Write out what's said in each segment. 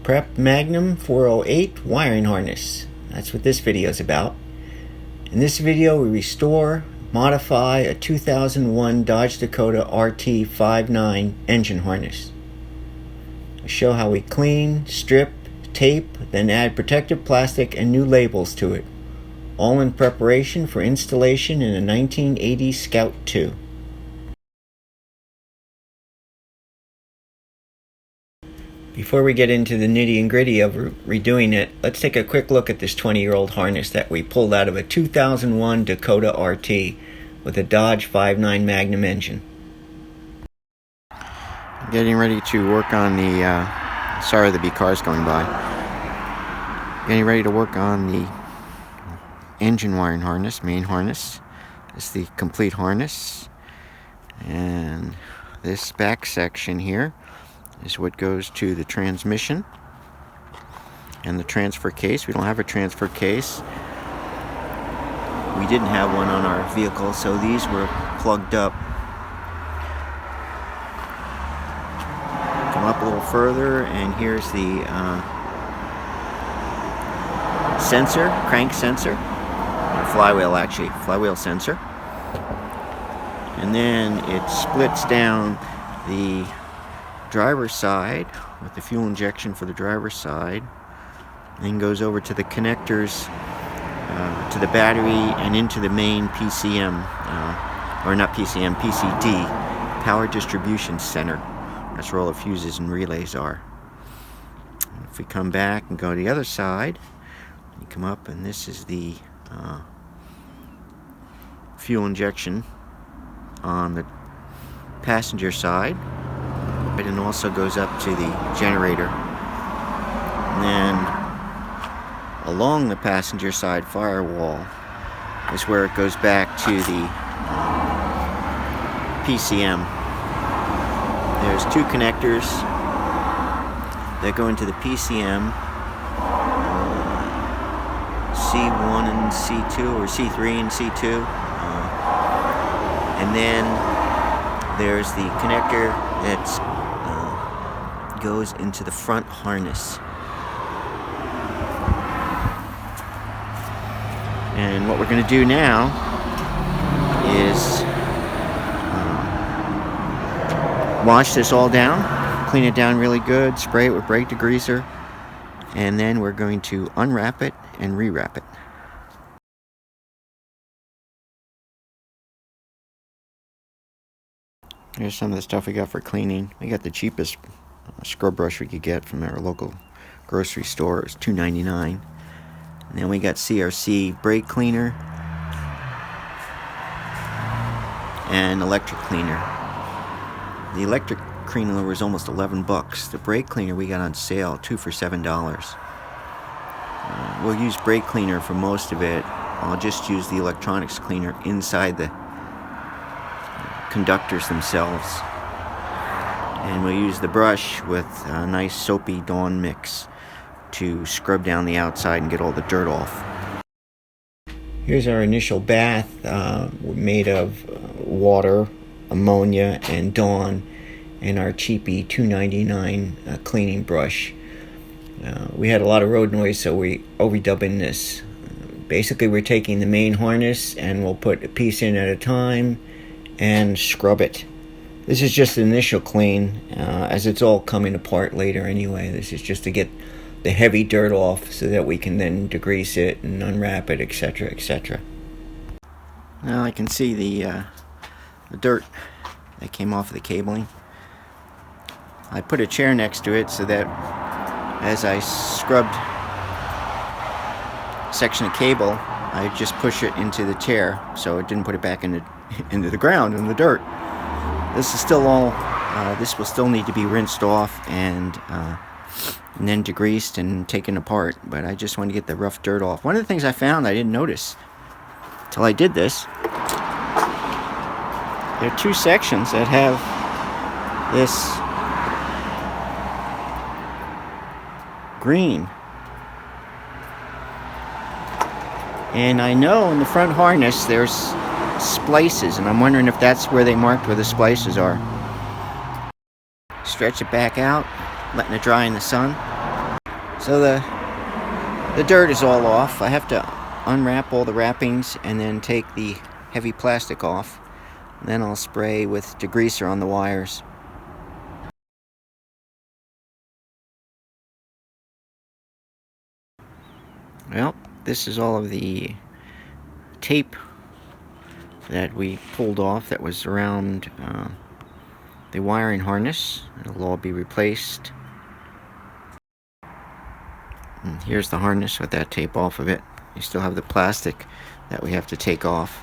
Prep Magnum 408 wiring harness. That's what this video is about. In this video we restore, modify a 2001 Dodge Dakota RT 5.9 engine harness. I show how we clean, strip, tape, then add protective plastic and new labels to it, all in preparation for installation in a 1980 Scout II. Before we get into the nitty and gritty of redoing it, let's take a quick look at this 20-year-old harness that we pulled out of a 2001 Dakota RT with a Dodge 5.9 Magnum engine. Getting ready to work on the, sorry there'll be cars going by. Getting ready to work on the engine wiring harness, main harness. This is the complete harness. And this back section here is what goes to the transmission and the transfer case. We don't have a transfer case. We didn't have one on our vehicle, so these were plugged up. Come up a little further, and here's the sensor, crank sensor, flywheel sensor. And then it splits down the driver's side with the fuel injection for the driver's side, then goes over to the connectors to the battery and into the main PCM, or not PCM, PCD, power distribution center. That's where all the fuses and relays are. If we come back and go to the other side, you come up, and this is the fuel injection on the passenger side. But it also goes up to the generator. And then along the passenger side firewall is where it goes back to the PCM. There's two connectors that go into the PCM, C1 and C2, or C3 and C2. And then there's the connector that's goes into the front harness. And what we're going to do now is wash this all down, clean it down really good, spray it with brake degreaser, and then we're going to unwrap it and rewrap it. Here's some of the stuff we got for cleaning. We got the cheapest scrub brush we could get from our local grocery store. It was $2.99. And then we got CRC brake cleaner and electric cleaner. The electric cleaner was almost $11. The brake cleaner we got on sale, 2 for $7. We'll use brake cleaner for most of it. I'll just use the electronics cleaner inside the conductors themselves. And we'll use the brush with a nice soapy Dawn mix to scrub down the outside and get all the dirt off. Here's our initial bath, made of water, ammonia, and Dawn, and our cheapy $2.99 cleaning brush. We had a lot of road noise, so we overdubbing this. Basically, we're taking the main harness and we'll put a piece in at a time and scrub it. This is just the initial clean, as it's all coming apart later anyway. This is just to get the heavy dirt off so that we can then degrease it and unwrap it, etc., etc. Now I can see the dirt that came off of the cabling. I put a chair next to it so that as I scrubbed a section of cable, I just push it into the chair so it didn't put it back into the ground, in the dirt. This is still all, this will still need to be rinsed off and then degreased and taken apart, but I just want to get the rough dirt off. One of the things I found I didn't notice till I did this, there are two sections that have this green. And I know in the front harness there's splices, and I'm wondering if that's where they marked where the splices are. Stretch it back out, letting it dry in the sun. So the dirt is all off. I have to unwrap all the wrappings and then take the heavy plastic off. And then I'll spray with degreaser on the wires. Well, this is all of the tape that we pulled off that was around the wiring harness. It'll all be replaced. And here's the harness with that tape off of it. You still have the plastic that we have to take off.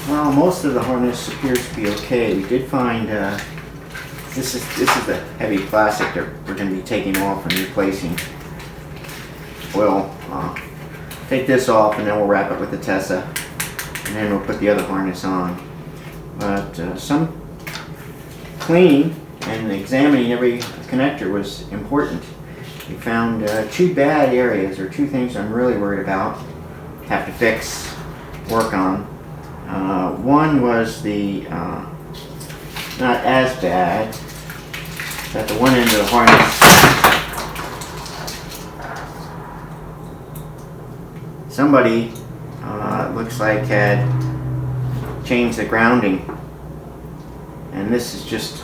Well, most of the harness appears to be okay. We did find this is the heavy plastic that we're going to be taking off and replacing. We'll take this off and then we'll wrap it with the Tessa, and then we'll put the other harness on. But some cleaning and examining every connector was important. We found two bad areas, or two things I'm really worried about, have to fix, work on. One was the, not as bad, at the one end of the harness. Somebody, looks like, had changed the grounding, and this is just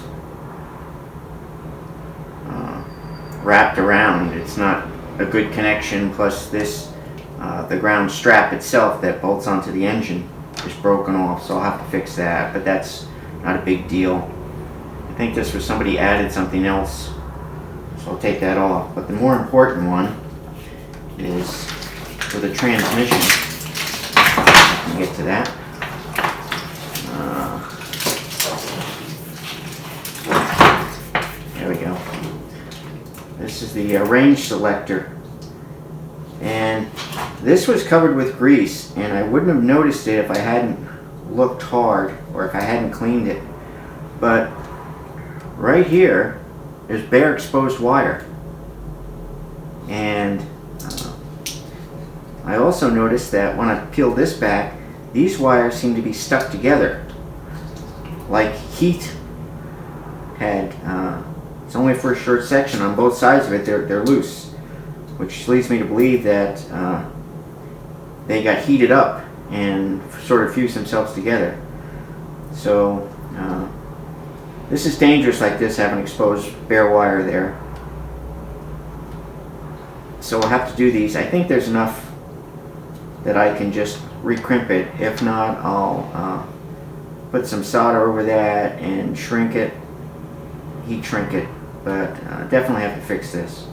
wrapped around. It's not a good connection, plus this, the ground strap itself that bolts onto the engine is broken off, so I'll have to fix that, but that's not a big deal. I think this was somebody added something else, so I'll take that off. But the more important one is for the transmission. Let me get to that. There we go. This is the range selector, and this was covered with grease, and I wouldn't have noticed it if I hadn't looked hard or if I hadn't cleaned it. But right here is bare exposed wire, and I also noticed that when I peeled this back, these wires seem to be stuck together like heat had. It's only for a short section. On both sides of it they're loose, which leads me to believe that they got heated up and sort of fused themselves together. So this is dangerous like this, having exposed bare wire there. So we'll have to do these. I think there's enough that I can just recrimp it. If not, I'll put some solder over that and shrink it, heat shrink it, but definitely have to fix this.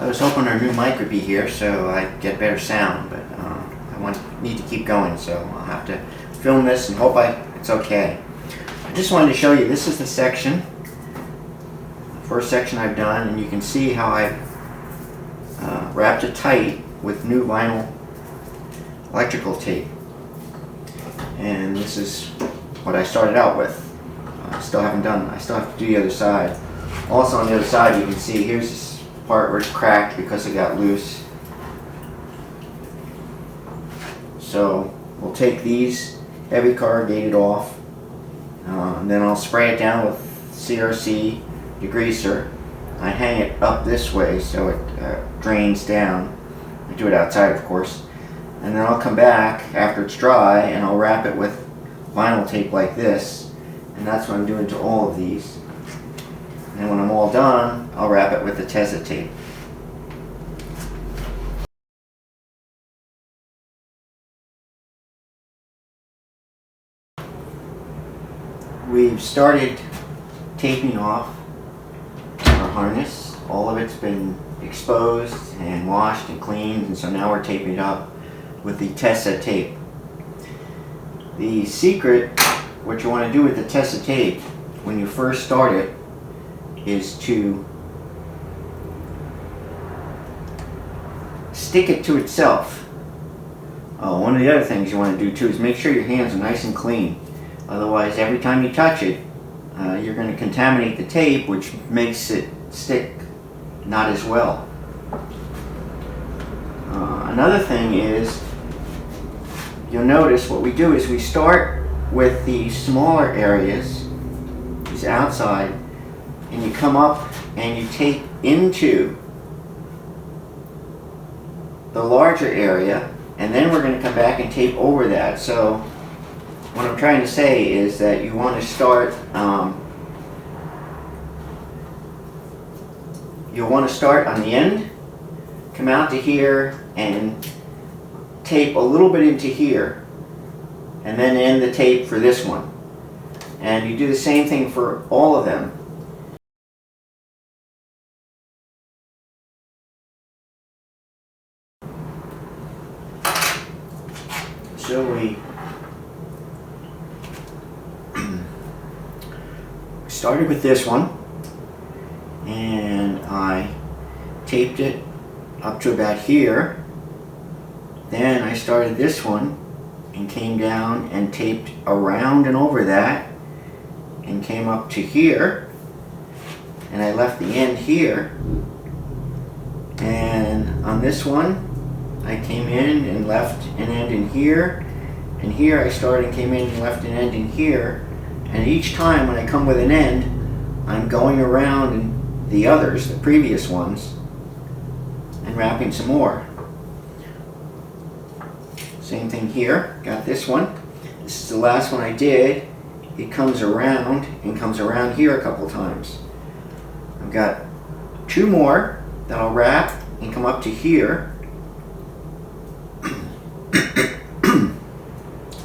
I was hoping our new mic would be here so I'd get better sound, but need to keep going, so I'll have to film this and hope it's okay. I just wanted to show you, this is the section, the first section I've done, and you can see how I've wrapped it tight with new vinyl electrical tape. And this is what I started out with. I still have to do the other side. Also on the other side you can see, here's this part where it's cracked because it got loose. So we'll take these heavy corrugated off, and then I'll spray it down with CRC degreaser. I hang it up this way so it drains down. I do it outside, of course. And then I'll come back after it's dry and I'll wrap it with vinyl tape like this, and that's what I'm doing to all of these. And when I'm all done, I'll wrap it with the Tessa tape. We've started taping off our harness. All of it's been exposed and washed and cleaned, and so now we're taping it up with the Tessa tape. The secret what you want to do with the Tessa tape when you first start it is to stick it to itself. One of the other things you want to do too is make sure your hands are nice and clean. Otherwise, every time you touch it, you're going to contaminate the tape, which makes it stick not as well. Another thing is, you'll notice what we do is we start with the smaller areas, these outside, and you come up and you tape into the larger area, and then we're going to come back and tape over that. So what I'm trying to say is that you want to start you'll want to start on the end, come out to here and tape a little bit into here, and then end the tape for this one. And you do the same thing for all of them. So we started with this one, and I taped it up to about here. Then I started this one and came down and taped around and over that and came up to here, and I left the end here. And on this one I came in and left an end in here, and here I started and came in and left an end in here. And each time when I come with an end, I'm going around in the others, the previous ones, and wrapping some more. Same thing here, got this one. This is the last one I did. It comes around and comes around here a couple times. I've got two more that I'll wrap and come up to here.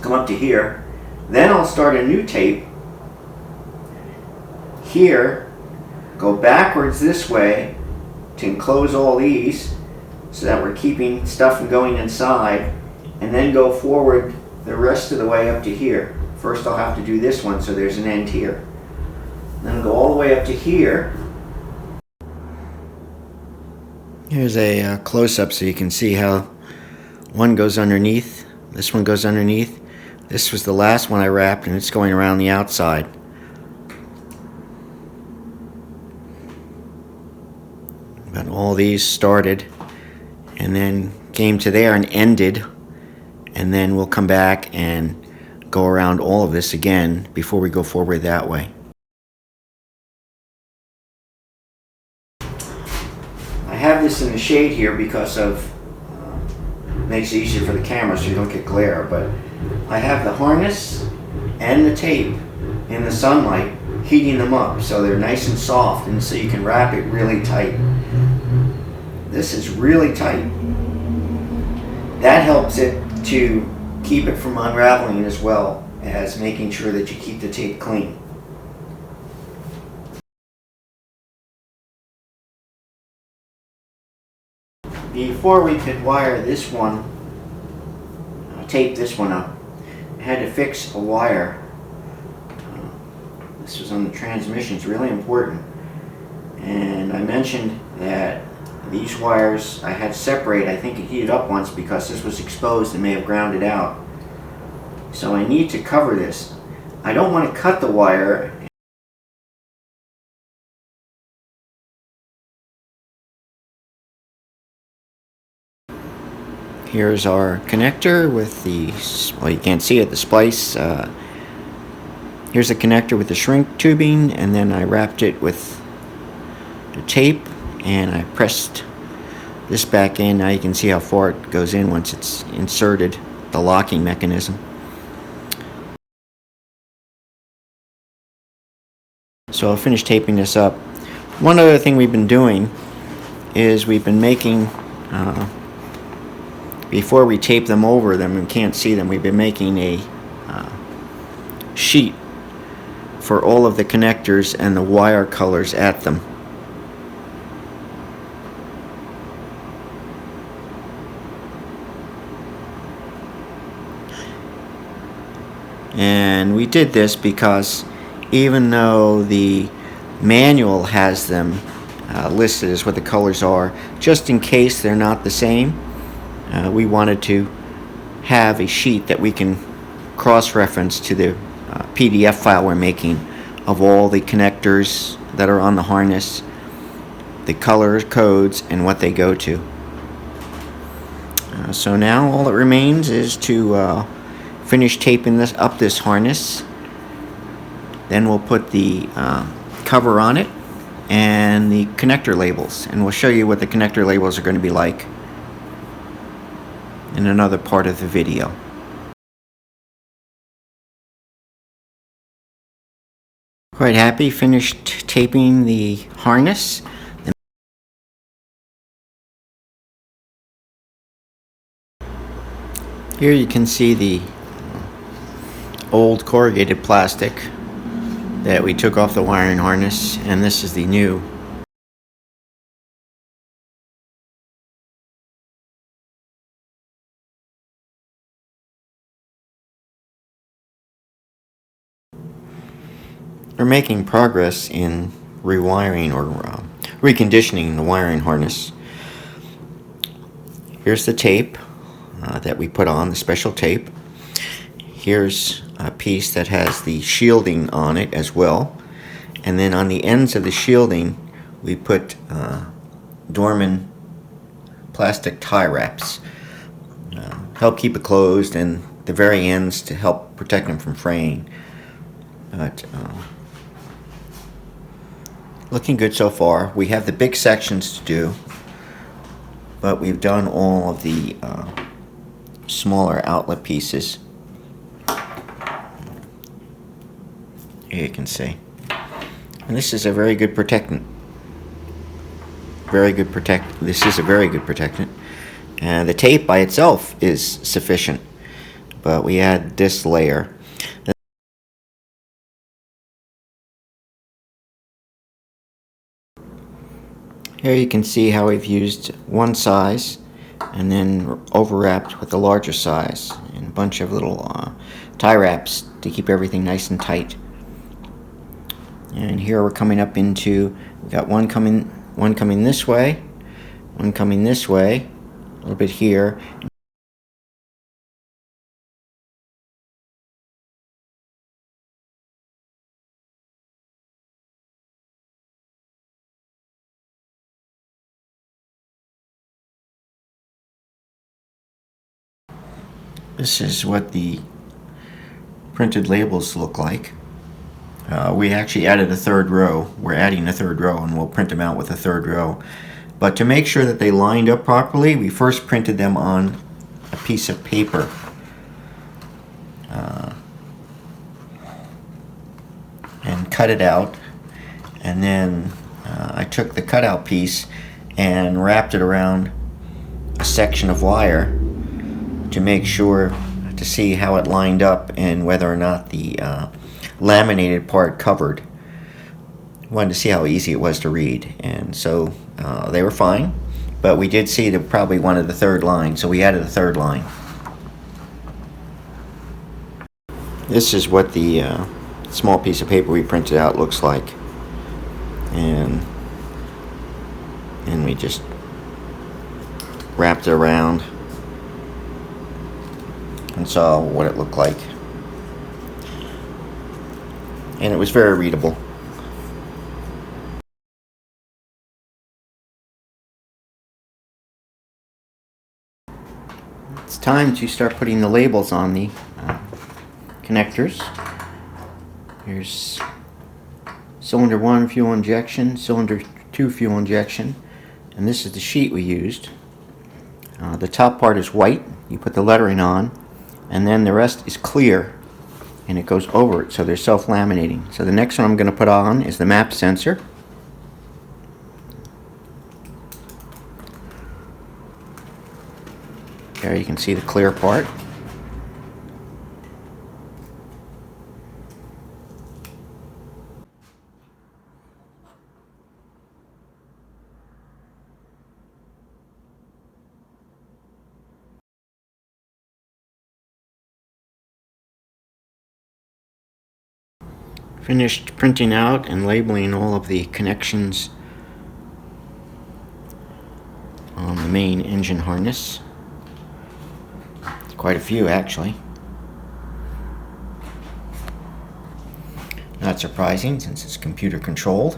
Come up to here. Then I'll start a new tape here, go backwards this way to enclose all these so that we're keeping stuff from going inside, and then go forward the rest of the way up to here. First I'll have to do this one so there's an end here. Then go all the way up to here. Here's a close-up so you can see how one goes underneath, this one goes underneath. This was the last one I wrapped, and it's going around the outside. Got all these started and then came to there and ended, and then we'll come back and go around all of this again before we go forward that way. I have this in the shade here because of makes it easier for the camera so you don't get glare, but I have the harness and the tape in the sunlight heating them up so they're nice and soft, and so you can wrap it really tight. This is really tight. That helps it to keep it from unraveling as well as making sure that you keep the tape clean. Before we could wire this one, tape this one up, I had to fix a wire. This was on the transmission. It's really important. And I mentioned that these wires I had separate. I think it heated up once because this was exposed and may have ground it out. So I need to cover this. I don't want to cut the wire. Here's our connector with the, well, you can't see it, the splice. Here's the connector with the shrink tubing, and then I wrapped it with the tape and I pressed this back in. Now you can see how far it goes in once it's inserted, the locking mechanism. So I'll finish taping this up. One other thing we've been doing is we've been making, before we tape them over them and can't see them, we've been making a sheet for all of the connectors and the wire colors at them. And we did this because even though the manual has them listed as what the colors are, just in case they're not the same, we wanted to have a sheet that we can cross-reference to the PDF file we're making of all the connectors that are on the harness, the color codes, and what they go to. So now all that remains is to finish taping this harness. Then we'll put the cover on it and the connector labels, and we'll show you what the connector labels are going to be like in another part of the video. Quite happy, finished taping the harness. Here you can see the old corrugated plastic that we took off the wiring harness, and this is the new. We're making progress in rewiring or reconditioning the wiring harness. Here's the tape that we put on, the special tape. Here's a piece that has the shielding on it as well. And then on the ends of the shielding, we put Dorman plastic tie wraps. Help keep it closed, and the very ends to help protect them from fraying. But looking good so far. We have the big sections to do, but we've done all of the smaller outlet pieces. Here you can see. And this is a very good protectant. This is a very good protectant. And the tape by itself is sufficient, but we add this layer. Here you can see how we've used one size and then overwrapped with the larger size and a bunch of little tie wraps to keep everything nice and tight. And here we're coming up into, we've got one coming this way, one coming this way, a little bit here. This is what the printed labels look like. We actually added a third row. We're adding a third row, and we'll print them out with a third row. But to make sure that they lined up properly, we first printed them on a piece of paper. And cut it out. And then I took the cutout piece and wrapped it around a section of wire to make sure to see how it lined up and whether or not the laminated part covered. Wanted to see how easy it was to read, and so they were fine, but we did see that probably wanted the third line, so we added a third line. This is what the small piece of paper we printed out looks like, and we just wrapped it around and saw what it looked like, and it was very readable. It's time to start putting the labels on the connectors. Here's cylinder 1 fuel injection, cylinder 2 fuel injection, and this is the sheet we used. The top part is white, you put the lettering on, and then the rest is clear and it goes over it, so they're self-laminating. So the next one I'm going to put on is the map sensor. There you can see the clear part. Finished printing out and labeling all of the connections on the main engine harness. Quite a few, actually. Not surprising since it's computer controlled.